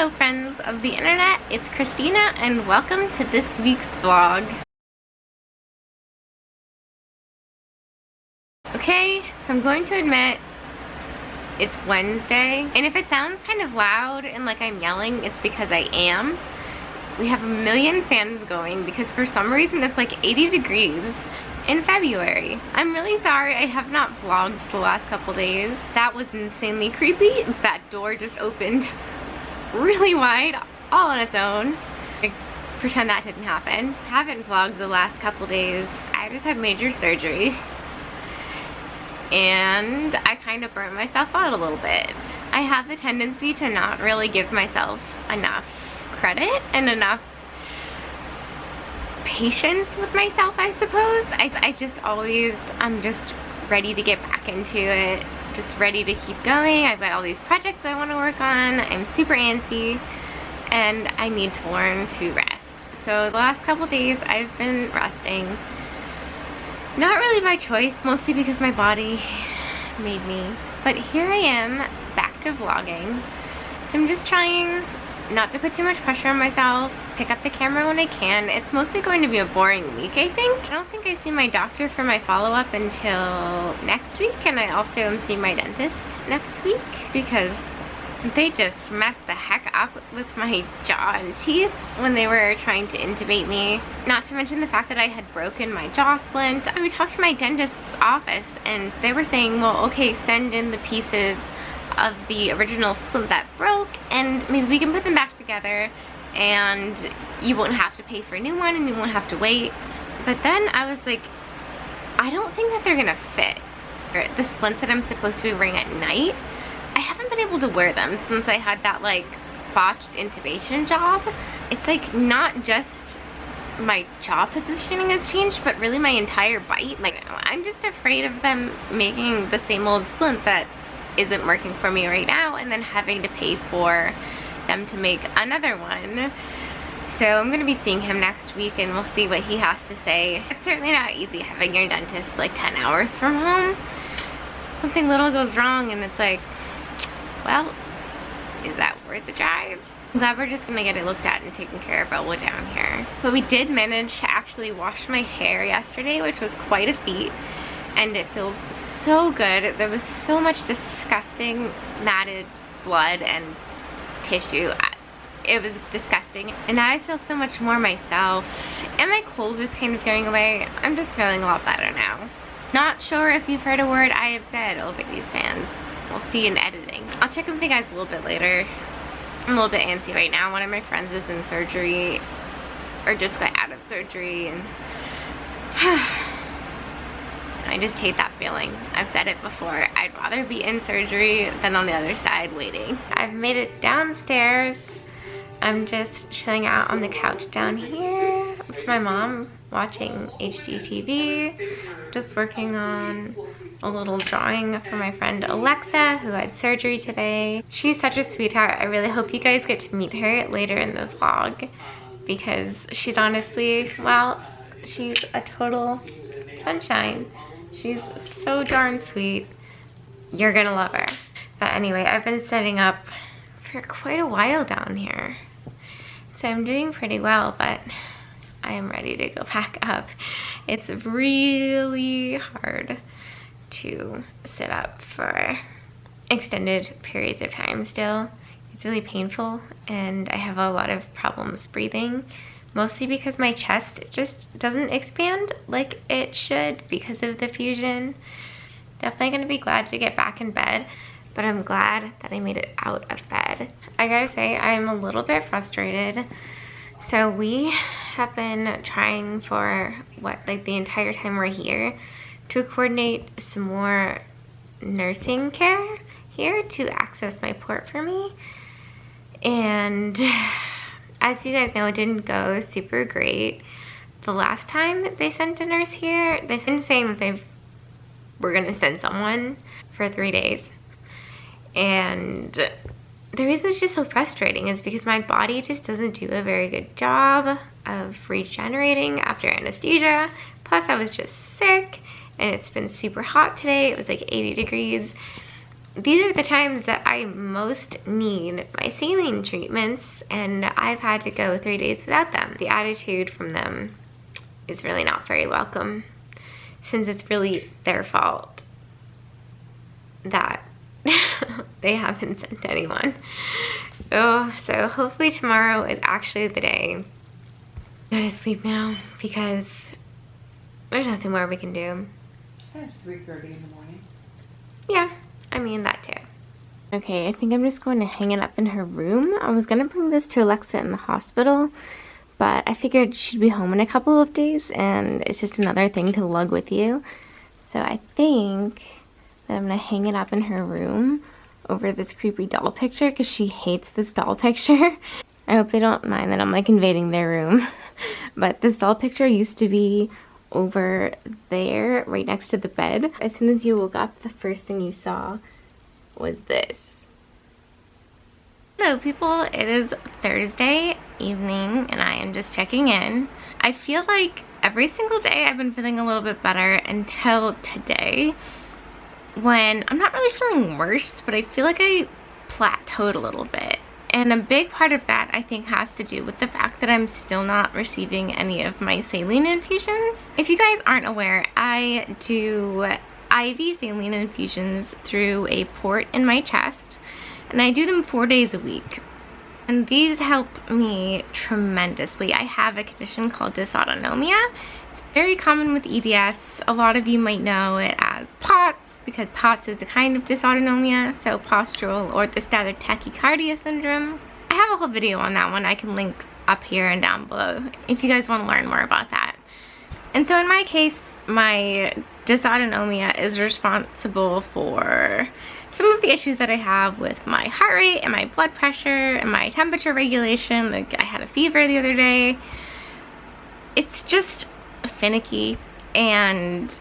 Hello friends of the internet, it's Christina and welcome to this week's vlog. Okay, so I'm going to admit it's Wednesday, and if it sounds kind of loud and like I'm yelling, it's because I am. We have a million fans going because for some reason it's like 80 degrees in February. I'm really sorry I have not vlogged the last couple days. That was insanely creepy. That door just opened really wide all on its own. I pretend that didn't happen. I haven't vlogged the last couple days. I just had major surgery and I kind of burned myself out a little bit. I have the tendency to not really give myself enough credit and enough patience with myself, I suppose. I'm just ready to get back into it, just ready to keep going. I've got all these projects I want to work on. I'm super antsy and I need to learn to rest. So the last couple days I've been resting. Not really by choice, mostly because my body made me. But here I am, back to vlogging. So I'm just trying not to put too much pressure on myself, pick up the camera when I can. It's mostly going to be a boring week, I think. I don't think I see my doctor for my follow-up until next week, and I also am seeing my dentist next week because they just messed the heck up with my jaw and teeth when they were trying to intubate me. Not to mention the fact that I had broken my jaw splint. We talked to my dentist's office and they were saying, well, okay, send in the pieces of the original splint that broke and maybe we can put them back together and you won't have to pay for a new one and you won't have to wait. But then I was like, I don't think that they're gonna fit. The splints that I'm supposed to be wearing at night, I haven't been able to wear them since I had that like botched intubation job. It's like not just my jaw positioning has changed, but really my entire bite. Like I'm just afraid of them making the same old splint that isn't working for me right now and then having to pay for them to make another one. So I'm gonna be seeing him next week and we'll see what he has to say. It's certainly not easy having your dentist like 10 hours from home. Something little goes wrong and it's like, well, is that worth the drive? I'm glad we're just gonna get it looked at and taken care of while we're down here. But we did manage to actually wash my hair yesterday, which was quite a feat. And it feels so good. There was so much disgusting matted blood and tissue. It was disgusting. And now I feel so much more myself. And my cold is kind of going away. I'm just feeling a lot better now. Not sure if you've heard a word I have said, oh Hobbies fans. We'll see in editing. I'll check in with you guys a little bit later. I'm a little bit antsy right now. One of my friends is in surgery, or just got out of surgery, and I just hate that feeling. I've said it before. I'd rather be in surgery than on the other side waiting. I've made it downstairs. I'm just chilling out on the couch down here with my mom watching HGTV. Just working on a little drawing for my friend Alexa who had surgery today. She's such a sweetheart. I really hope you guys get to meet her later in the vlog because she's honestly, well, she's a total sunshine. She's so darn sweet. You're gonna love her. But anyway, I've been setting up for quite a while down here. So I'm doing pretty well, but I am ready to go back up. It's really hard to sit up for extended periods of time still. It's really painful and I have a lot of problems breathing. Mostly because my chest just doesn't expand like it should because of the fusion. Definitely gonna be glad to get back in bed, but I'm glad that I made it out of bed. I gotta say, I'm a little bit frustrated. So we have been trying for like the entire time we're here to coordinate some more nursing care here to access my port for me. And as you guys know, it didn't go super great. The last time they sent a nurse here, they been saying that they were gonna send someone for 3 days. And the reason it's just so frustrating is because my body just doesn't do a very good job of regenerating after anesthesia. Plus I was just sick and it's been super hot today. It was like 80 degrees. these are the times that I most need my saline treatments, and I've had to go 3 days without them. The attitude from them is really not very welcome, since it's really their fault that they haven't sent anyone. Oh, so hopefully tomorrow is actually the day. I'm gonna sleep now because there's nothing more we can do. It's 3:30 in the morning. Yeah, I mean that too. Okay, I think I'm just going to hang it up in her room. I was gonna bring this to Alexa in the hospital, but I figured she'd be home in a couple of days and it's just another thing to lug with you. So I think that I'm gonna hang it up in her room over this creepy doll picture because she hates this doll picture. I hope they don't mind that I'm like invading their room. But this doll picture used to be over there right next to the bed. As soon as you woke up, the first thing you saw was this. Hello people, it is Thursday evening and I am just checking in. I feel like every single day I've been feeling a little bit better until today, when I'm not really feeling worse, but I feel like I plateaued a little bit. And a big part of that, I think, has to do with the fact that I'm still not receiving any of my saline infusions. If you guys aren't aware, I do IV saline infusions through a port in my chest, and I do them 4 days a week. And these help me tremendously. I have a condition called dysautonomia. It's very common with EDS. A lot of you might know it as POTS, because POTS is a kind of dysautonomia, so postural orthostatic tachycardia syndrome. I have a whole video on that one I can link up here and down below if you guys want to learn more about that. And so in my case, my dysautonomia is responsible for some of the issues that I have with my heart rate and my blood pressure and my temperature regulation. Like, I had a fever the other day. It's just finicky, and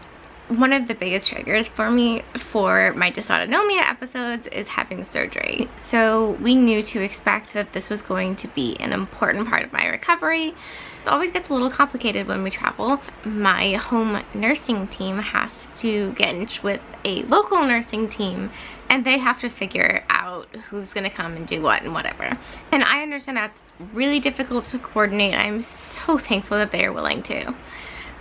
one of the biggest triggers for me for my dysautonomia episodes is having surgery. So we knew to expect that this was going to be an important part of my recovery. It always gets a little complicated when we travel. My home nursing team has to get in touch with a local nursing team, and they have to figure out who's gonna come and do what and whatever. And I understand that's really difficult to coordinate. I'm so thankful that they are willing to.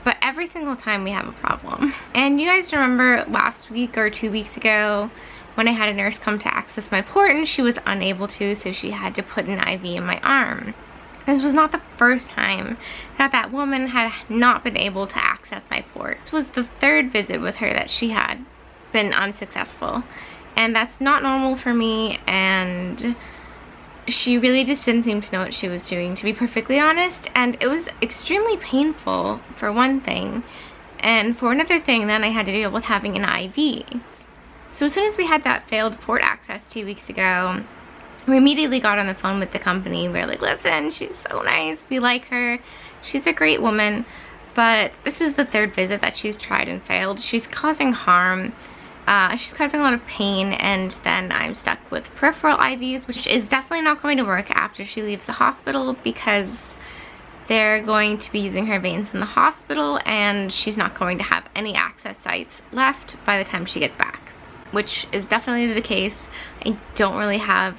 But every single time we have a problem. And you guys remember last week or 2 weeks ago when I had a nurse come to access my port and she was unable to, so she had to put an IV in my arm. This was not the first time that that woman had not been able to access my port. This was the 3rd visit with her that she had been unsuccessful. And that's not normal for me, and she really just didn't seem to know what she was doing, to be perfectly honest. And it was extremely painful, for one thing, and for another thing, then I had to deal with having an IV. So as soon as we had that failed port access 2 weeks ago, we immediately got on the phone with the company. We were like, listen, she's so nice, we like her, she's a great woman, but this is the 3rd visit that she's tried and failed. She's causing harm. She's causing a lot of pain, and then I'm stuck with peripheral IVs, which is definitely not going to work after she leaves the hospital, because they're going to be using her veins in the hospital and she's not going to have any access sites left by the time she gets back, which is definitely the case. I don't really have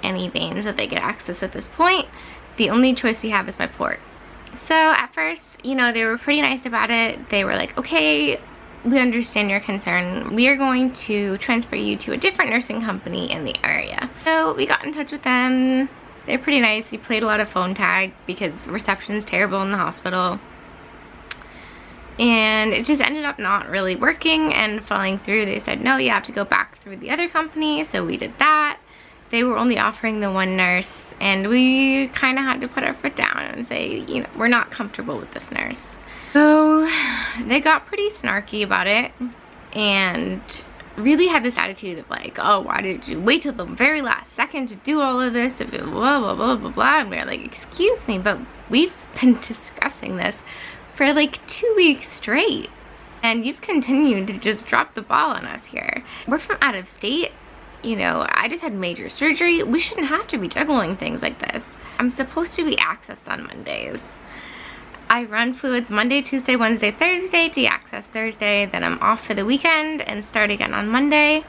any veins that they get access at this point. The only choice we have is my port. So at first, you know, they were pretty nice about it. They were like, okay, we understand your concern. We are going to transfer you to a different nursing company in the area. So we got in touch with them. They're pretty nice. We played a lot of phone tag because reception's terrible in the hospital. And it just ended up not really working and falling through. They said, no, you have to go back through the other company. So we did that. They were only offering the one nurse, and we kind of had to put our foot down and say, you know, we're not comfortable with this nurse. So they got pretty snarky about it and really had this attitude of like, oh, why did you wait till the very last second to do all of this, if it blah blah blah blah blah. And we were like, excuse me, but we've been discussing this for like 2 weeks straight, and you've continued to just drop the ball on us here. We're from out of state, you know, I just had major surgery. We shouldn't have to be juggling things like this. I'm supposed to be accessed on Mondays. I run fluids Monday, Tuesday, Wednesday, Thursday, de-access Thursday, then I'm off for the weekend and start again on Monday.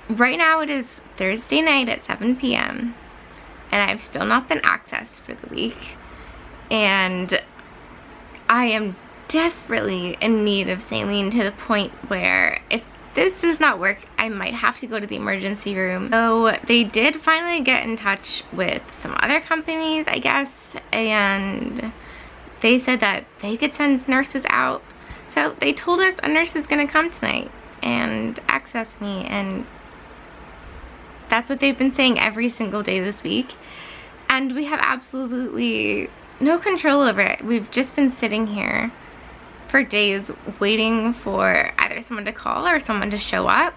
right now it is Thursday night at 7 p.m. and I've still not been accessed for the week. And I am desperately in need of saline to the point where if this does not work, I might have to go to the emergency room. So they did finally get in touch with some other companies, I guess, and they said that they could send nurses out. So they told us a nurse is gonna come tonight and access me, and that's what they've been saying every single day this week. And we have absolutely no control over it. We've just been sitting here for days waiting for either someone to call or someone to show up.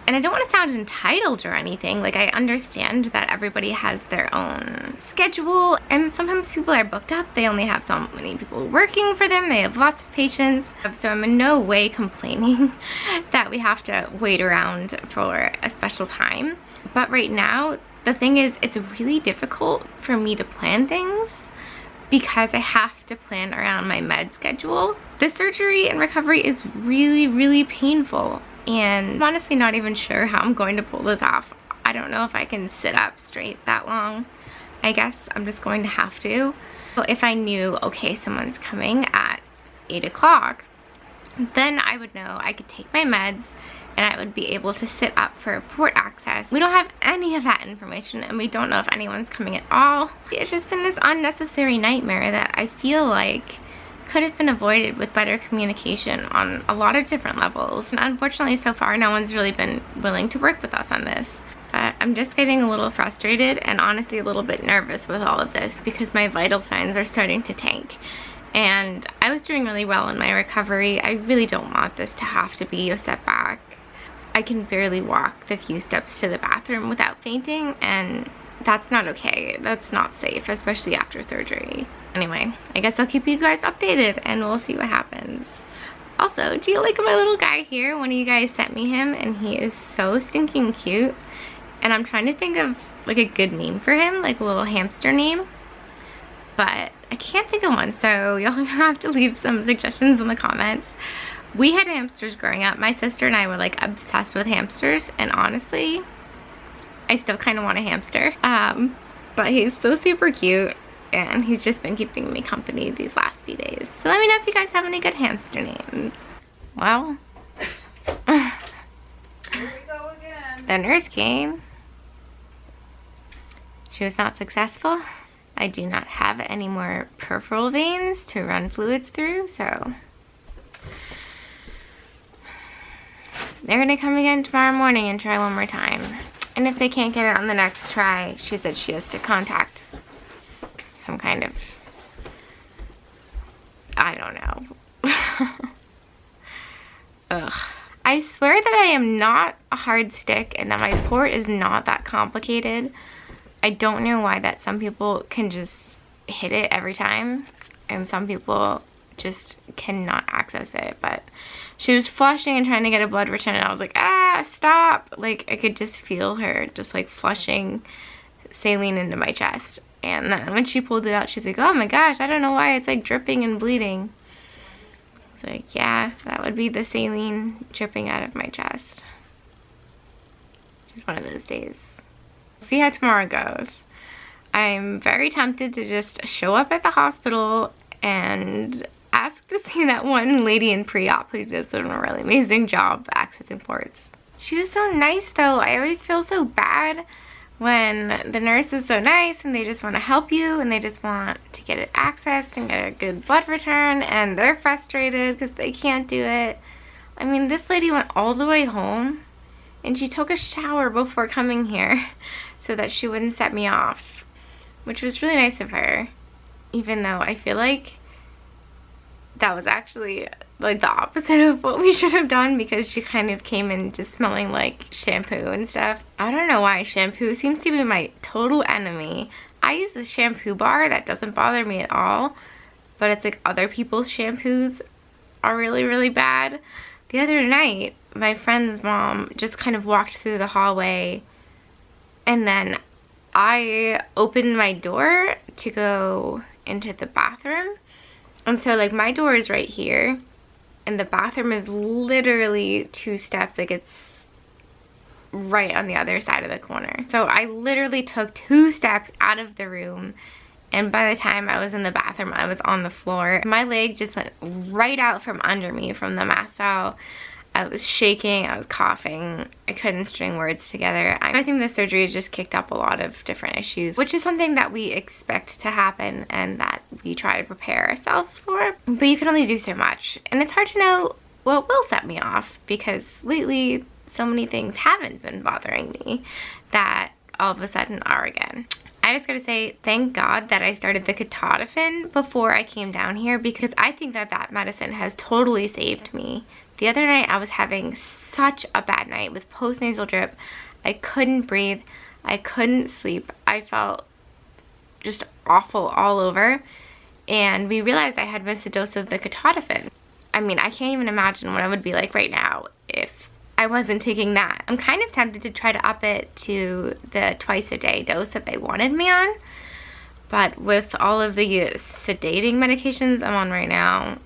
And I don't want to sound entitled or anything. Like, I understand that everybody has their own schedule, and sometimes people are booked up. They only have so many people working for them. They have lots of patients. So I'm in no way complaining that we have to wait around for a special time. But right now, the thing is, it's really difficult for me to plan things because I have to plan around my med schedule. The surgery and recovery is really, really painful, and I'm honestly not even sure how I'm going to pull this off. I don't know if I can sit up straight that long. I guess I'm just going to have to. So if I knew, okay, someone's coming at 8 o'clock, then I would know I could take my meds and I would be able to sit up for port access. We don't have any of that information, and we don't know if anyone's coming at all. It's just been this unnecessary nightmare that I feel like could have been avoided with better communication on a lot of different levels. And unfortunately, so far, no one's really been willing to work with us on this. But I'm just getting a little frustrated and honestly a little bit nervous with all of this because my vital signs are starting to tank. And I was doing really well in my recovery. I really don't want this to have to be a setback. I can barely walk the few steps to the bathroom without fainting, and that's not okay. That's not safe, especially after surgery. Anyway, I guess I'll keep you guys updated and we'll see what happens. Also, do you like my little guy here? One of you guys sent me him and he is so stinking cute. And I'm trying to think of like a good name for him, like a little hamster name. But I can't think of one, so you'll have to leave some suggestions in the comments. We had hamsters growing up. My sister and I were like obsessed with hamsters, and honestly, I still kind of want a hamster. But he's so super cute, and he's just been keeping me company these last few days. So let me know if you guys have any good hamster names. Well, Here we go again. the nurse came. She was not successful. I do not have any more peripheral veins to run fluids through, so they're gonna come again tomorrow morning and try one more time. And if they can't get it on the next try, she said she has to contact some kind of, I don't know. Ugh. I swear that I am not a hard stick and that my port is not that complicated. I don't know why that some people can just hit it every time and some people just cannot access it. But she was flushing and trying to get a blood return, and I was like, ah, stop. Like, I could just feel her just like flushing saline into my chest. And then when she pulled it out, she's like, oh my gosh, I don't know why it's like dripping and bleeding. It's like, yeah, that would be the saline dripping out of my chest. Just one of those days. See how tomorrow goes. I'm very tempted to just show up at the hospital and ask to see that one lady in pre-op who does a really amazing job accessing ports. She was so nice though. I always feel so bad when the nurse is so nice and they just want to help you and they just want to get it accessed and get a good blood return, and they're frustrated because they can't do it. I mean, this lady went all the way home and she took a shower before coming here so that she wouldn't set me off, which was really nice of her, even though I feel like that was actually like the opposite of what we should have done, because she kind of came in just smelling like shampoo and stuff. I don't know why shampoo seems to be my total enemy. I use the shampoo bar, that doesn't bother me at all, but it's like other people's shampoos are really, really bad. The other night, my friend's mom just kind of walked through the hallway, and then I opened my door to go into the bathroom. And so like my door is right here and the bathroom is literally 2 steps. Like it's right on the other side of the corner. So I literally took 2 steps out of the room, and by the time I was in the bathroom, I was on the floor. My leg just went right out from under me from the mass out. I was shaking, I was coughing, I couldn't string words together. I think the surgery has just kicked up a lot of different issues, which is something that we expect to happen and that we try to prepare ourselves for. But you can only do so much. And it's hard to know what will set me off, because lately so many things haven't been bothering me that all of a sudden are again. I just gotta say, thank God that I started the ketotifen before I came down here, because I think that that medicine has totally saved me. The other night I was having such a bad night with postnasal drip. I couldn't breathe, I couldn't sleep, I felt just awful all over, and we realized I had missed a dose of the ketotifen. I mean, I can't even imagine what I would be like right now if I wasn't taking that. I'm kind of tempted to try to up it to the twice-a-day dose that they wanted me on, but with all of the sedating medications I'm on right now,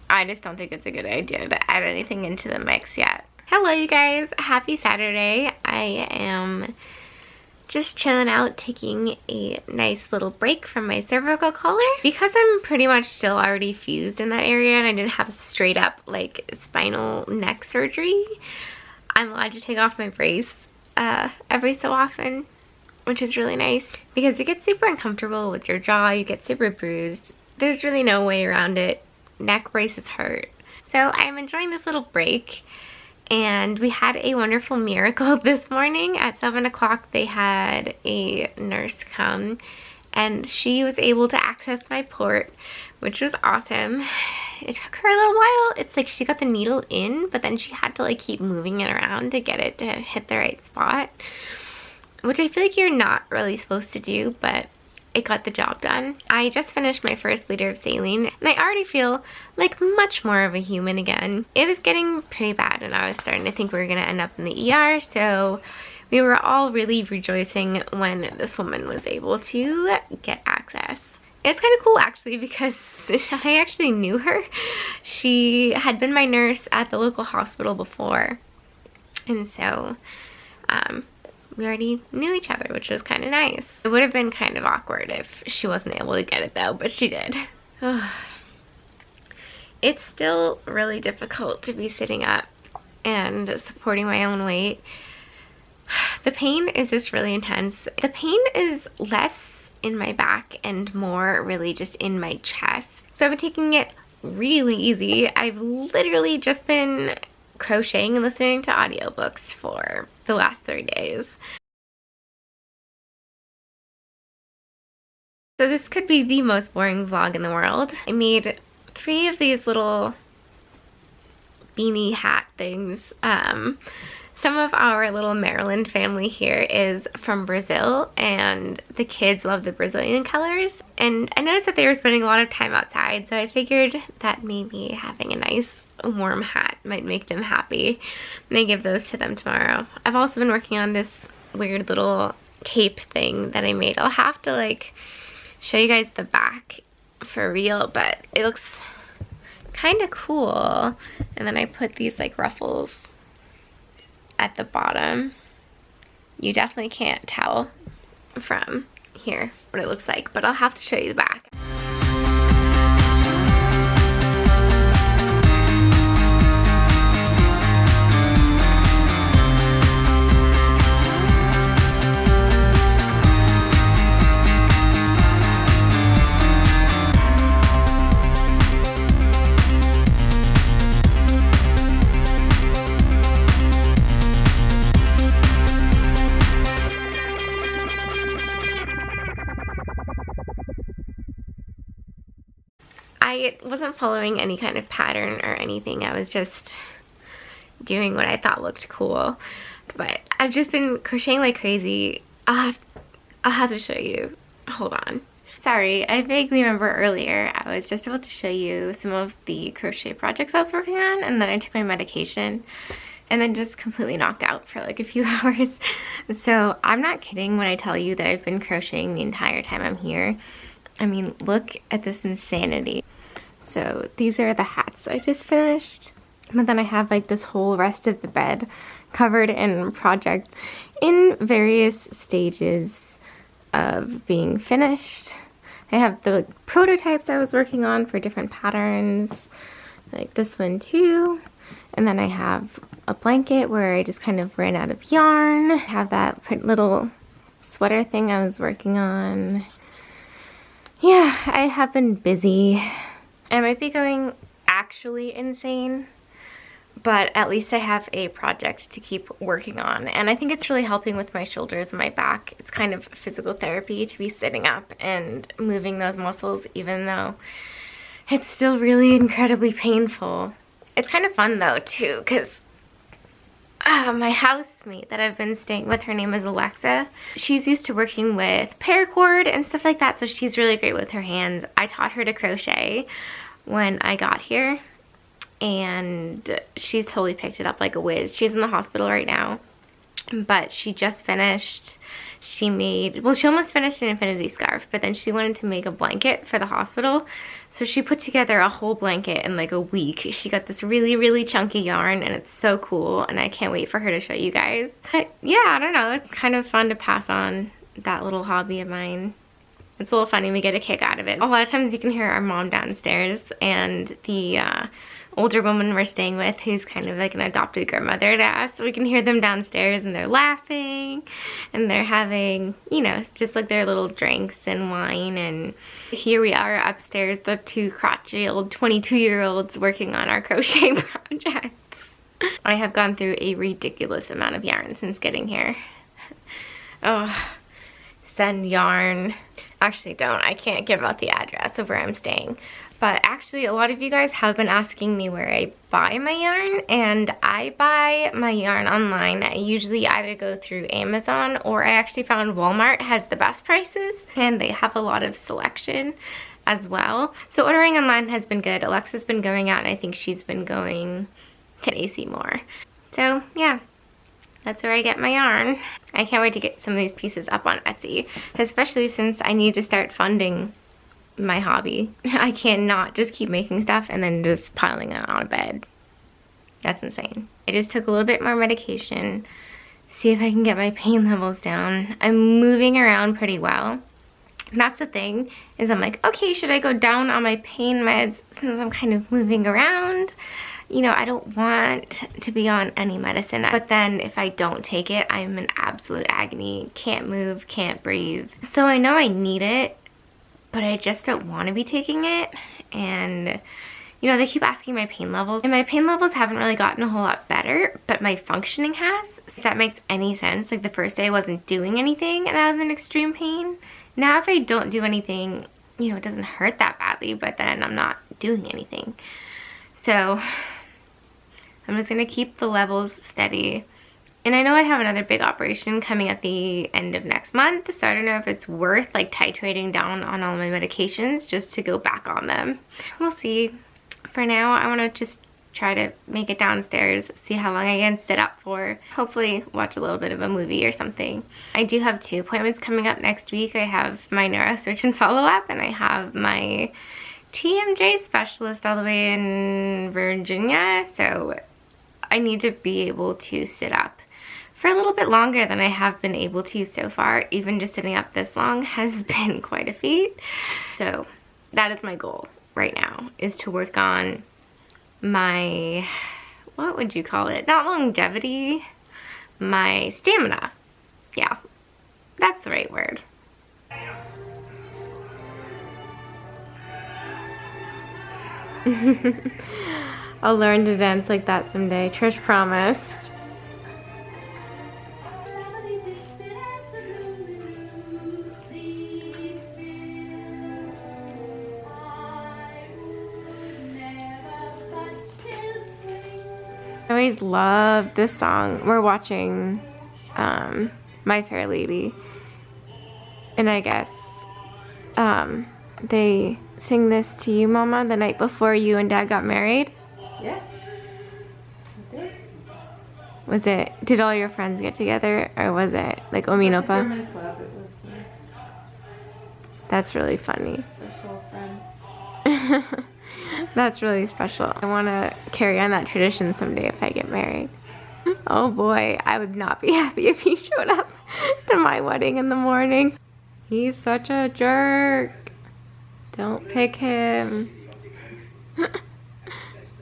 I just don't think it's a good idea to add anything into the mix yet. Hello you guys, happy Saturday. I am just chilling out, taking a nice little break from my cervical collar. Because I'm pretty much still already fused in that area and I didn't have straight up like spinal neck surgery, I'm allowed to take off my brace every so often, which is really nice because it gets super uncomfortable with your jaw, you get super bruised. There's really no way around it. Neck braces hurt. So I'm enjoying this little break, and we had a wonderful miracle this morning. At 7 o'clock they had a nurse come and she was able to access my port, which was awesome. It took her a little while. It's like she got the needle in, but then she had to like keep moving it around to get it to hit the right spot, which I feel like you're not really supposed to do, but it got the job done. I just finished my first liter of saline and I already feel like much more of a human again. It was getting pretty bad and I was starting to think we were gonna end up in the ER, so we were all really rejoicing when this woman was able to get access. It's kind of cool actually because I actually knew her. She had been my nurse at the local hospital before, and so we already knew each other, which was kind of nice. It would have been kind of awkward if she wasn't able to get it though, but she did. It's still really difficult to be sitting up and supporting my own weight. The pain is just really intense. The pain is less in my back and more really just in my chest. So I've been taking it really easy. I've literally just been crocheting and listening to audiobooks for the last 3 days. So this could be the most boring vlog in the world. I made 3 of these little beanie hat things. Some of our little Maryland family here is from Brazil and the kids love the Brazilian colors. And I noticed that they were spending a lot of time outside, so I figured that maybe having a nice warm hat might make them happy. I'm gonna give those to them tomorrow. I've also been working on this weird little cape thing that I made. I'll have to like show you guys the back for real, but it looks kind of cool. And then I put these like ruffles at the bottom. You definitely can't tell from here what it looks like, but I'll have to show you the back. I wasn't following any kind of pattern or anything. I was just doing what I thought looked cool. But I've just been crocheting like crazy. I'll have to show you. Hold on. Sorry, I vaguely remember earlier I was just about to show you some of the crochet projects I was working on, and then I took my medication and then just completely knocked out for like a few hours. So I'm not kidding when I tell you that I've been crocheting the entire time I'm here. I mean, look at this insanity. So these are the hats I just finished, but then I have like this whole rest of the bed covered in projects in various stages of being finished. I have the prototypes I was working on for different patterns, like this one too. And then I have a blanket where I just kind of ran out of yarn. I have that little sweater thing I was working on. Yeah, I have been busy. I might be going actually insane, but at least I have a project to keep working on. And I think it's really helping with my shoulders and my back. It's kind of physical therapy to be sitting up and moving those muscles, even though it's still really incredibly painful. It's kind of fun though too, because my housemate that I've been staying with, her name is Alexa. She's used to working with paracord and stuff like that, so she's really great with her hands. I taught her to crochet when I got here, and she's totally picked it up like a whiz. She's in the hospital right now, but she just finished. She made, well, she almost finished an infinity scarf, but then she wanted to make a blanket for the hospital. So she put together a whole blanket in like a week. She got this really, really chunky yarn, and it's so cool, and I can't wait for her to show you guys. But yeah, I don't know, it's kind of fun to pass on that little hobby of mine. It's a little funny, we get a kick out of it. A lot of times you can hear our mom downstairs, and the older woman we're staying with, who's kind of like an adopted grandmother to us, so we can hear them downstairs, and they're laughing, and they're having, you know, just like their little drinks and wine. And here we are upstairs, the two crotchety old 22-year-olds working on our crochet projects. I have gone through a ridiculous amount of yarn since getting here. Oh, send yarn. Actually, don't. I can't give out the address of where I'm staying. But actually, a lot of you guys have been asking me where I buy my yarn, and I buy my yarn online. I usually either go through Amazon, or I actually found Walmart has the best prices, and they have a lot of selection as well. So ordering online has been good. Alexa's been going out, and I think she's been going to AC more. So yeah, that's where I get my yarn. I can't wait to get some of these pieces up on Etsy, especially since I need to start funding my hobby. I cannot just keep making stuff and then just piling it on a bed. That's insane. I just took a little bit more medication, see if I can get my pain levels down. I'm moving around pretty well. And that's the thing, is I'm like, okay, should I go down on my pain meds since I'm kind of moving around? You know, I don't want to be on any medicine, but then if I don't take it, I'm in absolute agony. Can't move, can't breathe. So I know I need it, but I just don't want to be taking it. And you know, they keep asking my pain levels, and my pain levels haven't really gotten a whole lot better, but my functioning has. If that makes any sense. Like the first day I wasn't doing anything and I was in extreme pain. Now if I don't do anything, you know, it doesn't hurt that badly, but then I'm not doing anything. So I'm just gonna keep the levels steady. And I know I have another big operation coming at the end of next month, so I don't know if it's worth like titrating down on all my medications just to go back on them. We'll see. For now, I want to just try to make it downstairs, see how long I can sit up for. Hopefully watch a little bit of a movie or something. I do have 2 appointments coming up next week. I have my neurosurgeon follow-up, and I have my TMJ specialist all the way in Virginia, so I need to be able to sit up for a little bit longer than I have been able to so far. Even just sitting up this long has been quite a feat. So that is my goal right now, is to work on my, what would you call it? Not longevity, my stamina. Yeah, that's the right word. I'll learn to dance like that someday. Trish promised. I always love this song. We're watching My Fair Lady, and I guess they sing this to you, Mama, the night before you and Dad got married. Yes. I did. Was it, did all your friends get together, or was it like Ominopa? German club. It was That's really funny. special friends. That's really special. I want to carry on that tradition someday if I get married. Oh boy, I would not be happy if he showed up to my wedding in the morning. He's such a jerk. Don't pick him.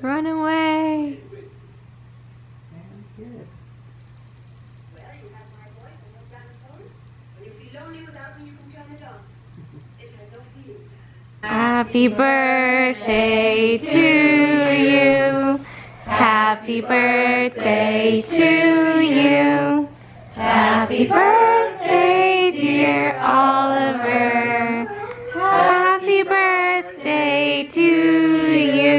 Run away. Happy birthday to you. Happy birthday to you. Happy birthday, dear Oliver. Happy birthday to you.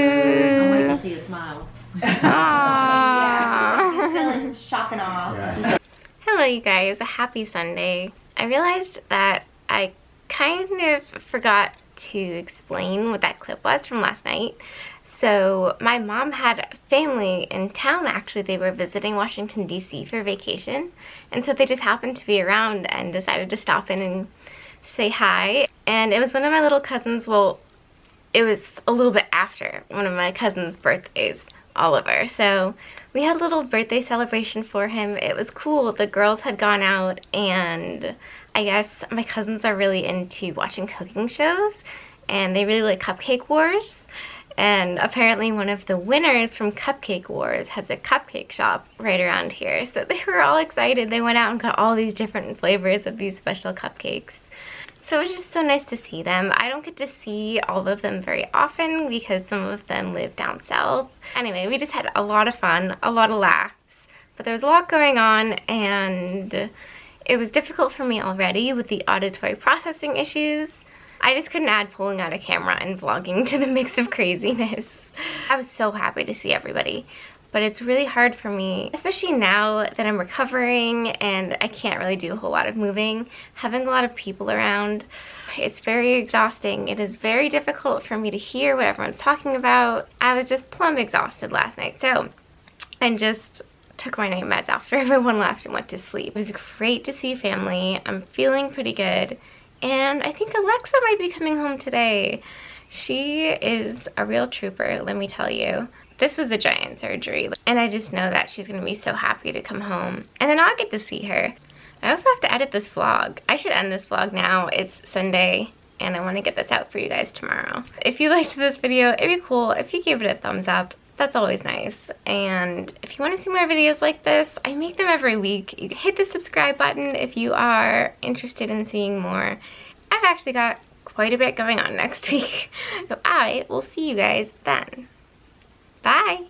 I'm waiting to see you smile. Aww. He's still in shock and awe. Hello you guys, happy Sunday. I realized that I kind of forgot to explain what that clip was from last night. So my mom had family in town. Actually, they were visiting Washington DC for vacation, and so they just happened to be around and decided to stop in and say hi. And it was one of my little cousins, well, it was a little bit after one of my cousin's birthdays, Oliver. So we had a little birthday celebration for him. It was cool. The girls had gone out, and I guess my cousins are really into watching cooking shows, and they really like Cupcake Wars. And apparently one of the winners from Cupcake Wars has a cupcake shop right around here. So they were all excited. They went out and got all these different flavors of these special cupcakes. So it was just so nice to see them. I don't get to see all of them very often because some of them live down south. Anyway, we just had a lot of fun, a lot of laughs. But there was a lot going on, and it was difficult for me already with the auditory processing issues. I just couldn't add pulling out a camera and vlogging to the mix of craziness. I was so happy to see everybody, but it's really hard for me, especially now that I'm recovering and I can't really do a whole lot of moving. Having a lot of people around, it's very exhausting. It is very difficult for me to hear what everyone's talking about. I was just plumb exhausted last night, so I just took my night meds after everyone left and went to sleep. It was great to see family. I'm feeling pretty good. And I think Alexa might be coming home today. She is a real trooper, let me tell you. This was a giant surgery, and I just know that she's gonna be so happy to come home. And then I'll get to see her. I also have to edit this vlog. I should end this vlog now. It's Sunday, and I wanna get this out for you guys tomorrow. If you liked this video, it'd be cool if you gave it a thumbs up. That's always nice. And if you want to see more videos like this, I make them every week. You can hit the subscribe button if you are interested in seeing more. I've actually got quite a bit going on next week. So I will see you guys then. Bye!